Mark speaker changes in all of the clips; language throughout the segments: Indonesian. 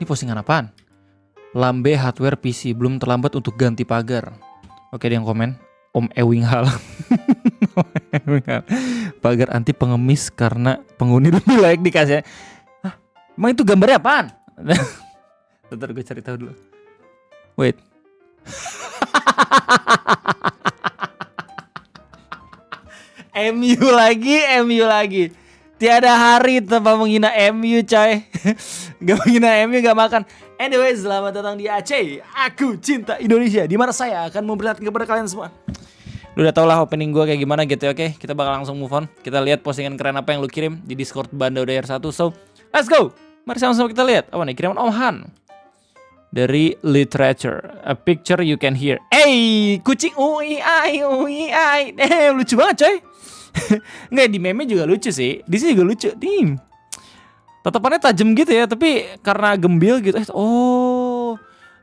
Speaker 1: Ini postingan apaan? Lambe hardware PC belum terlambat untuk ganti pagar. Oke, ada yang komen. Om Ewing Hal. Pagar anti pengemis karena penghuni lebih layak dikasih. Hah? Emang itu gambarnya apaan? Bentar gue cari tahu dulu. Wait. MU lagi. Tiada hari tanpa menghina MU, coy. Gak menghina MU, gak makan. Anyway, selamat datang di Aceh. Aku cinta Indonesia, di mana saya akan memperlihatkan kepada kalian semua. Lu udah tau lah opening gue kayak gimana gitu, oke? Kita bakal langsung move on. Kita lihat postingan keren apa yang lu kirim di Discord Banda Udayar 1. So, let's go. Mari sama-sama kita lihat. Apa nih? Kiriman Om Han. Dari literature, a picture you can hear. Kucing ui ai. Lucu banget, coy. Nggak, di meme juga lucu sih. Di sini juga lucu. Tatapannya tajam gitu ya, tapi karena gembil gitu.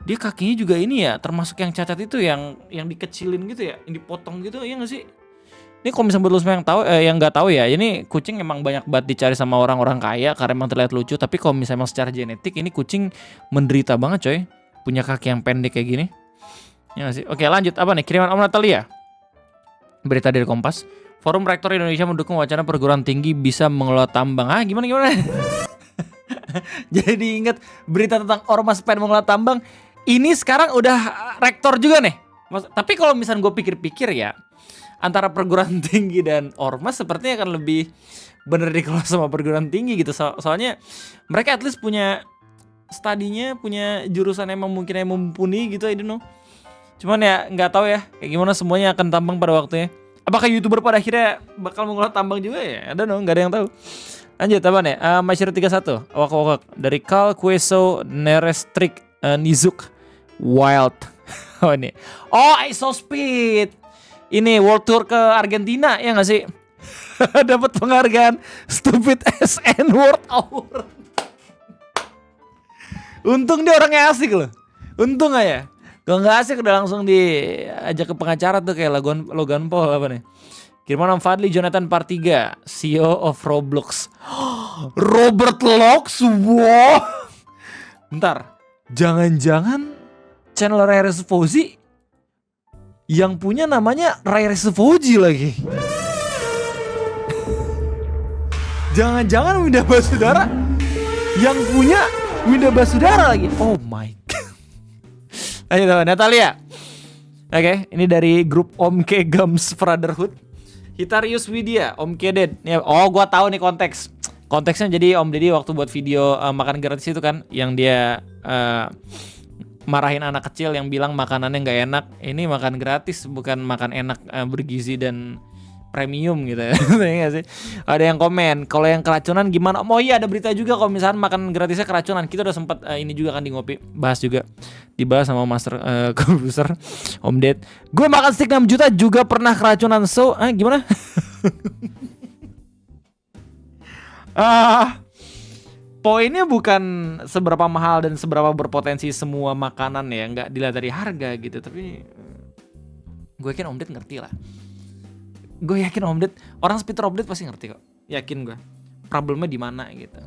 Speaker 1: Dia kakinya juga ini ya, termasuk yang cacat itu yang dikecilin gitu ya, yang dipotong gitu ya nggak sih? Ini kalau misalnya lu semua yang nggak tahu ya, ini kucing emang banyak banget dicari sama orang-orang kaya karena emang terlihat lucu. Tapi kalau misalnya emang secara genetik ini kucing menderita banget, coy. Punya kaki yang pendek kayak gini. Ya nggak sih? Oke, lanjut apa nih? Kiriman Om Natalia. Berita dari Kompas. Forum Rektor Indonesia mendukung wacana perguruan tinggi bisa mengelola tambang. Gimana? Jadi ingat berita tentang ormas pengen mengelola tambang. Ini sekarang udah rektor juga nih. Tapi kalau misalnya gue pikir-pikir ya, antara perguruan tinggi dan ormas sepertinya akan lebih bener dikelola sama perguruan tinggi gitu. Soalnya mereka at least punya studinya, punya jurusan yang mungkin yang mumpuni gitu, I don't know. Cuman ya nggak tahu ya kayak gimana semuanya akan tambang pada waktunya. Apakah YouTuber pada akhirnya bakal mengelola tambang juga ya? I don't know, nggak ada yang tahu. Lanjut apa nih? Masyarakat 31 Wak dari Carl Queso Nerestrik Nizuk Wild. Ini. I Saw Speed. Ini World Tour ke Argentina ya nggak sih? Dapat penghargaan Stupid SN World Award. Untung dia orangnya asik loh. Untung aja. Kalau nggak asik udah langsung diajak ke pengacara tuh kayak Logan Paul apa nih. Kiriman Om Fadli Jonathan Partiga, CEO of Roblox. Robert Locks? Wow. Bentar, jangan-jangan channel Rare Fauzi yang punya namanya Rare Fauzi lagi. Jangan-jangan Winda Basudara yang punya Winda Basudara lagi. Oh my god. Ayo Natalia. Oke, ini dari grup Om K Gams Brotherhood. Hitarius Widya, Om Kedet. Ya, gua tahu nih konteksnya. Jadi Om Deddy waktu buat video makan gratis itu kan, yang dia marahin anak kecil yang bilang makanannya nggak enak. Ini makan gratis, bukan makan enak, bergizi dan premium gitu ya. Nggak sih? Ada yang komen, kalau yang keracunan gimana? Oh iya, ada berita juga kalau misalnya makan gratisnya keracunan. Kita udah sempat ini juga kan di ngopi, bahas juga. Dibahas sama master producer Om Ded. Gue makan steak 6 juta juga pernah keracunan. So, gimana? Poinnya bukan seberapa mahal dan seberapa berpotensi semua makanan ya, nggak dilihat dari harga gitu. Tapi gue yakin Om Ded ngerti lah. Gue yakin Om Ded, orang speeder Om Ded pasti ngerti kok. Yakin gue. Problemnya di mana gitu.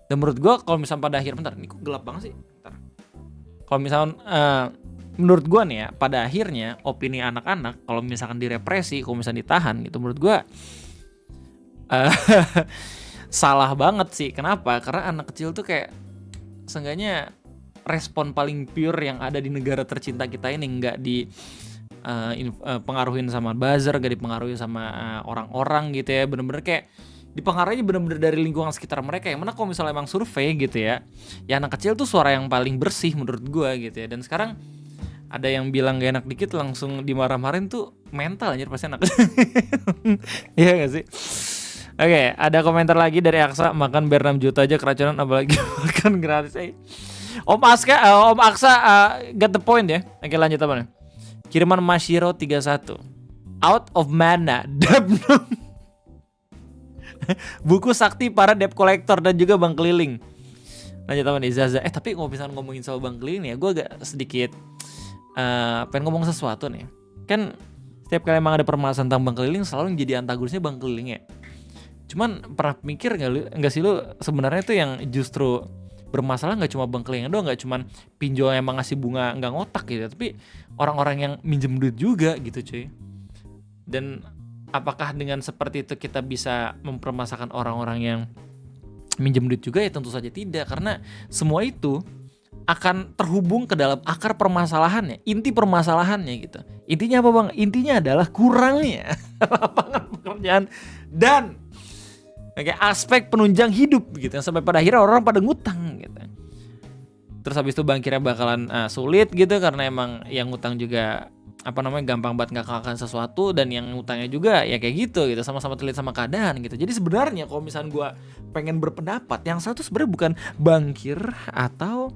Speaker 1: Dan menurut gue kalau misalnya pada akhir, bentar, ini kok gelap banget sih. Bentar. Kalau misalnya menurut gue nih ya, pada akhirnya opini anak-anak kalau misalkan direpresi, kalau misalnya ditahan gitu, menurut gue salah banget sih. Kenapa? Karena anak kecil tuh kayak seenggaknya respon paling pure yang ada di negara tercinta kita ini nggak di pengaruhin sama buzzer, gak dipengaruhi sama orang-orang gitu ya. Bener-bener kayak dipengaruhi bener-bener dari lingkungan sekitar mereka. Yang mana kalau misalnya emang survei gitu ya anak kecil tuh suara yang paling bersih menurut gue gitu ya. Dan sekarang ada yang bilang gak enak dikit langsung dimarah-marahin tuh mental anjir pasti anak kecil. Iya gak sih? Oke, ada komentar lagi dari Aksa, makan ber 6 juta aja keracunan apalagi makan gratis. Om Aksa get the point ya. Oke, lanjut apa nih? Kiriman Mashiro 31. Out of Mana. Buku sakti para debt collector dan juga bank keliling. Lanjut apa nih Zaza. Tapi kalau misalnya ngomongin soal bank keliling ya, gue agak sedikit pengen ngomong sesuatu nih. Kan setiap kali emang ada permasalahan tentang bank keliling selalu jadi antagonisnya bank keliling ya. Cuman pernah mikir nggak sih lu sebenarnya itu yang justru bermasalah nggak cuma bengkelnya doang, nggak cuma pinjol yang emang ngasih bunga nggak ngotak gitu, tapi orang-orang yang minjem duit juga gitu cuy. Dan apakah dengan seperti itu kita bisa mempermasalahkan orang-orang yang minjem duit juga? Ya tentu saja tidak, karena semua itu akan terhubung ke dalam akar permasalahannya, inti permasalahannya gitu. Intinya apa bang? Intinya adalah kurangnya lapangan pekerjaan dan aspek penunjang hidup gitu, sampai pada akhirnya orang pada ngutang gitu. Terus habis itu bangkirnya bakalan sulit gitu, karena emang yang ngutang juga gampang banget ngakalkan sesuatu, dan yang ngutangnya juga ya kayak gitu sama-sama terlihat sama keadaan gitu. Jadi sebenarnya kalau misalnya gue pengen berpendapat, yang satu sebenarnya bukan bangkir atau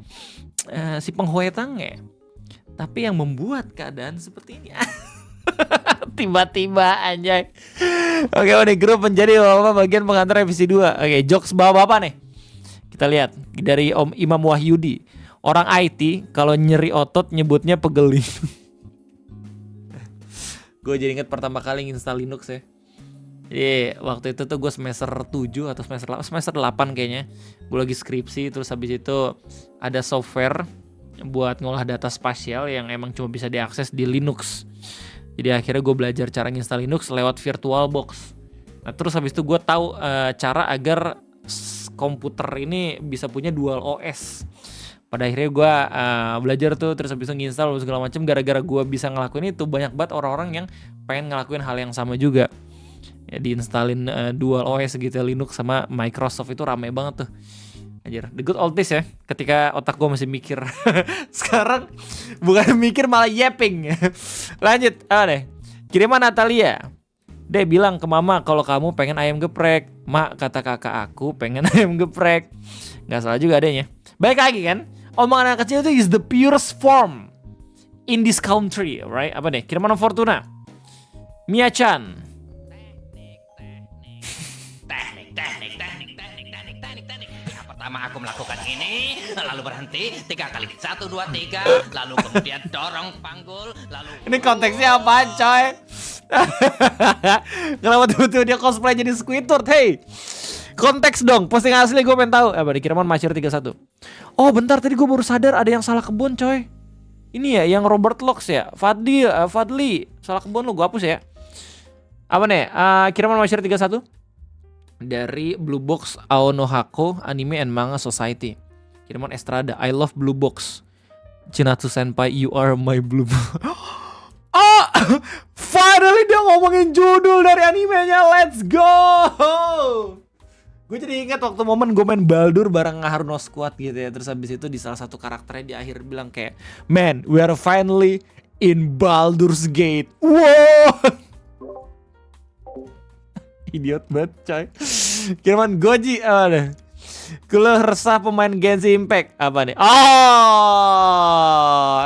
Speaker 1: si penghuetangnya, tapi yang membuat keadaan seperti ini. Tiba-tiba anjay. Oke, udah grup menjadi bagian pengantar revisi 2. Oke, jokes bapak-bapak nih. Kita lihat dari Om Imam Wahyudi. Orang IT kalau nyeri otot nyebutnya pegeling. Gue jadi inget pertama kali install Linux ya. Jadi waktu itu tuh gue semester 7 atau semester 8 kayaknya. Gue lagi skripsi, terus habis itu ada software buat ngolah data spasial yang emang cuma bisa diakses di Linux. Jadi akhirnya gue belajar cara nginstal Linux lewat VirtualBox. Nah terus habis itu gue tahu cara agar komputer ini bisa punya dual OS. Pada akhirnya gue belajar tuh, terus habis itu nginstal segala macam. Gara-gara gue bisa ngelakuin itu, banyak banget orang-orang yang pengen ngelakuin hal yang sama juga. Ya, diinstalin dual OS gitu, Linux sama Microsoft, itu rame banget tuh. Anjir, the good old days ya, ketika otak gue masih mikir. Sekarang bukan mikir malah yapping. Lanjut, deh. Kiriman Natalia. Dia bilang ke mama kalau kamu pengen ayam geprek. Mak, kata kakak aku pengen ayam geprek. Gak salah juga adanya. Baik lagi kan, omongan anak kecil itu is the purest form in this country, right? Apa deh? Kiriman Fortuna. Mia-chan.
Speaker 2: Pertama aku melakukan ini, lalu berhenti 3 kali, 1, 2, 3, lalu kemudian dorong panggul, lalu. Ini
Speaker 1: konteksnya apaan coy? Kenapa tiba-tiba dia cosplay jadi Squidward? Hey, konteks dong, posting asli gue pengen tahu. Apa di kiriman Masyir 31. Oh bentar, tadi gue baru sadar ada yang salah kebun coy. Ini ya yang Robert Locks ya, Fadli, salah kebun lu, gue hapus ya. Apa nih? Kiriman Masyir 31 dari Blue Box Aonohako Anime and Manga Society. Kiriman Estrada, I love Blue Box. Chinatsu Senpai, you are my Blue Box. Finally dia ngomongin judul dari animenya. Let's go. Gue jadi ingat waktu momen gue main Baldur bareng Haruno Squad gitu ya. Terus habis itu di salah satu karakternya di akhir bilang kayak, man, we are finally in Baldur's Gate. Wow. Idiot banget coy. Kiriman Goji apa deh? Keluh resah pemain Genshin Impact. Apa nih? Oh,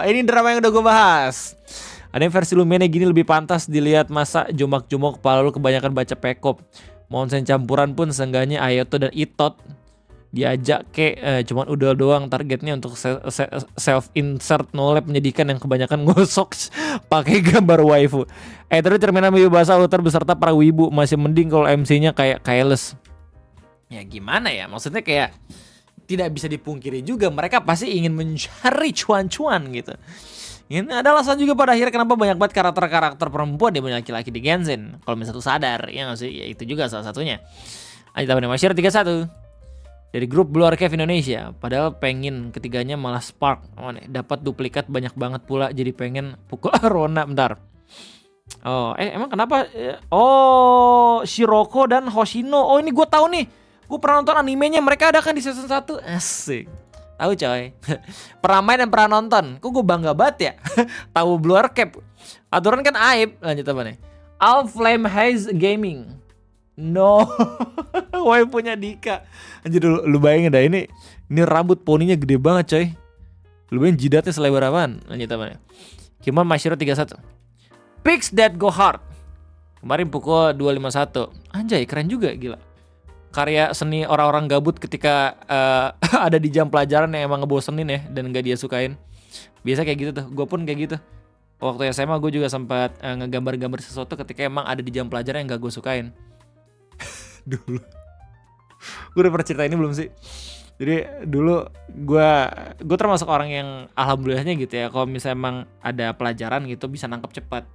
Speaker 1: ini drama yang udah gue bahas. Ada yang versi Lumene gini lebih pantas dilihat, masa jomak-jomok kepala lu kebanyakan baca Pekop. Monsen campuran pun seenggaknya Ayoto dan Itot diajak cuman udah doang targetnya untuk self insert nolep menyedihkan yang kebanyakan ngosok pakai gambar waifu. Terus cerminan bahasa Utara beserta para wibu, masih mending kalau MC-nya kayak Kailes. Ya gimana ya, maksudnya kayak tidak bisa dipungkiri juga mereka pasti ingin mencari cuan-cuan gitu. Ini ada alasan juga pada akhirnya kenapa banyak banget karakter-karakter perempuan dibanding laki-laki di Genshin. Kalau misalnya sadar, ya nggak sih? Ya itu juga salah satunya. Ayo kita Masyir 31 dari grup Blue Archive Indonesia. Padahal pengen ketiganya malah Spark. Oh nih, dapat duplikat banyak banget pula, jadi pengen pukul Rona. Bentar. Oh, emang kenapa? Oh, Shiroko dan Hoshino. Oh, ini gue tahu nih. Gue pernah nonton animenya, mereka ada kan di season 1. Asik. Tahu coy. Pernah main dan pernah nonton. Kok gue bangga banget ya. Tahu Blue Archive. Aturan kan aib. Lanjut apa nih? All Flame Haze Gaming. No. Woi punya Dika. Anjir lu bayangin dah ini rambut poninya gede banget coy. Lu bayangin jidatnya selebar apaan? Lanjut apa nih? Kiriman Masyiro 31. Pigs That Go Hard. Kemarin pukul 2.51. Anjay keren juga, gila. Karya seni orang-orang gabut ketika ada di jam pelajaran yang emang ngebosenin ya dan gak dia sukain. Biasa kayak gitu tuh, gue pun kayak gitu. Waktu SMA gue juga sempat ngegambar-gambar sesuatu ketika emang ada di jam pelajaran yang gak gue sukain. Dulu gue udah pernah cerita ini belum sih? Jadi dulu gue termasuk orang yang alhamdulillahnya gitu ya, kalau misalnya emang ada pelajaran gitu bisa nangkep cepat.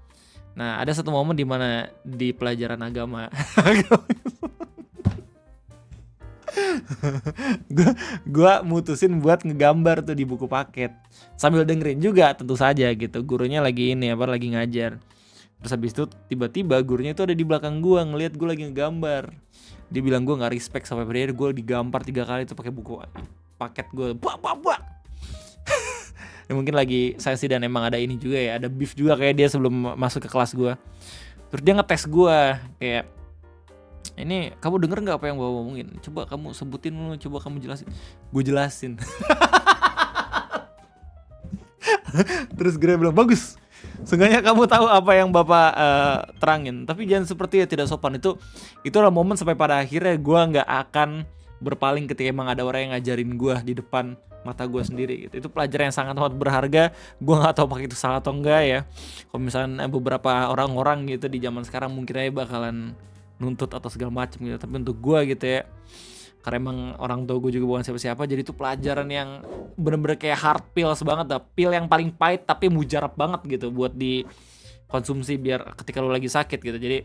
Speaker 1: Nah ada satu momen di mana di pelajaran agama gue mutusin buat ngegambar tuh di buku paket sambil dengerin juga tentu saja gitu, gurunya lagi lagi ngajar. Terus habis itu tiba-tiba gurunya itu ada di belakang gue ngelihat gue lagi ngegambar. Dia bilang gue nggak respect sampai pada akhirnya gue digampar 3 kali tuh pakai buku paket gue. Buak. Ya, mungkin lagi sensi dan emang ada ini juga ya, ada beef juga kayak dia sebelum masuk ke kelas gue. Terus dia ngetes gue kayak, ini kamu denger nggak apa yang gue ngomongin? Coba kamu sebutin dulu, coba kamu jelasin. Gue jelasin. Terus gue bilang bagus. Seenggaknya kamu tahu apa yang bapak terangin. Tapi jangan seperti ya tidak sopan. Itu adalah momen sampai pada akhirnya gue nggak akan berpaling ketika emang ada orang yang ngajarin gue di depan mata gue sendiri gitu. Itu pelajaran yang sangat berharga. Gue nggak tahu apakah itu salah atau enggak ya. Kalau misalnya beberapa orang-orang gitu di zaman sekarang mungkin aja bakalan nuntut atau segala macam gitu. Tapi untuk gue gitu ya, karena emang orang tua gue juga bukan siapa-siapa, jadi itu pelajaran yang bener-bener kayak hard pills banget dah. Pil yang paling pahit tapi mujarab banget gitu buat dikonsumsi biar ketika lu lagi sakit gitu. Jadi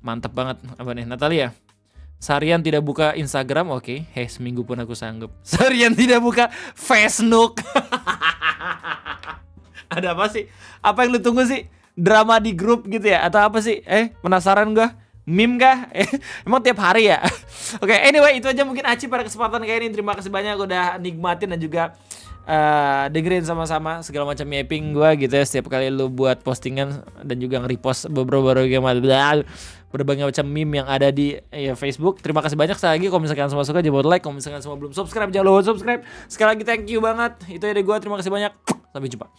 Speaker 1: mantep banget. Apa nih Natalia? Seharian tidak buka Instagram, oke. Seminggu pun aku sanggup. Seharian tidak buka Facebook. Ada apa sih? Apa yang lu tunggu sih? Drama di grup gitu ya? Atau apa sih? Penasaran gua. Meme kah? Emang tiap hari ya? Oke, anyway itu aja mungkin Aci pada kesempatan kayak ini. Terima kasih banyak udah nikmatin dan juga dengerin sama-sama segala macam mapping gue gitu ya. Setiap kali lu buat postingan dan juga nge-repost berbagai macam meme yang ada di Facebook. Terima kasih banyak sekali lagi. Kalau misalkan semua suka jangan lupa like. Kalau misalkan semua belum subscribe jangan lupa subscribe. Sekali lagi thank you banget. Itu ya dari gue. Terima kasih banyak. Sampai jumpa.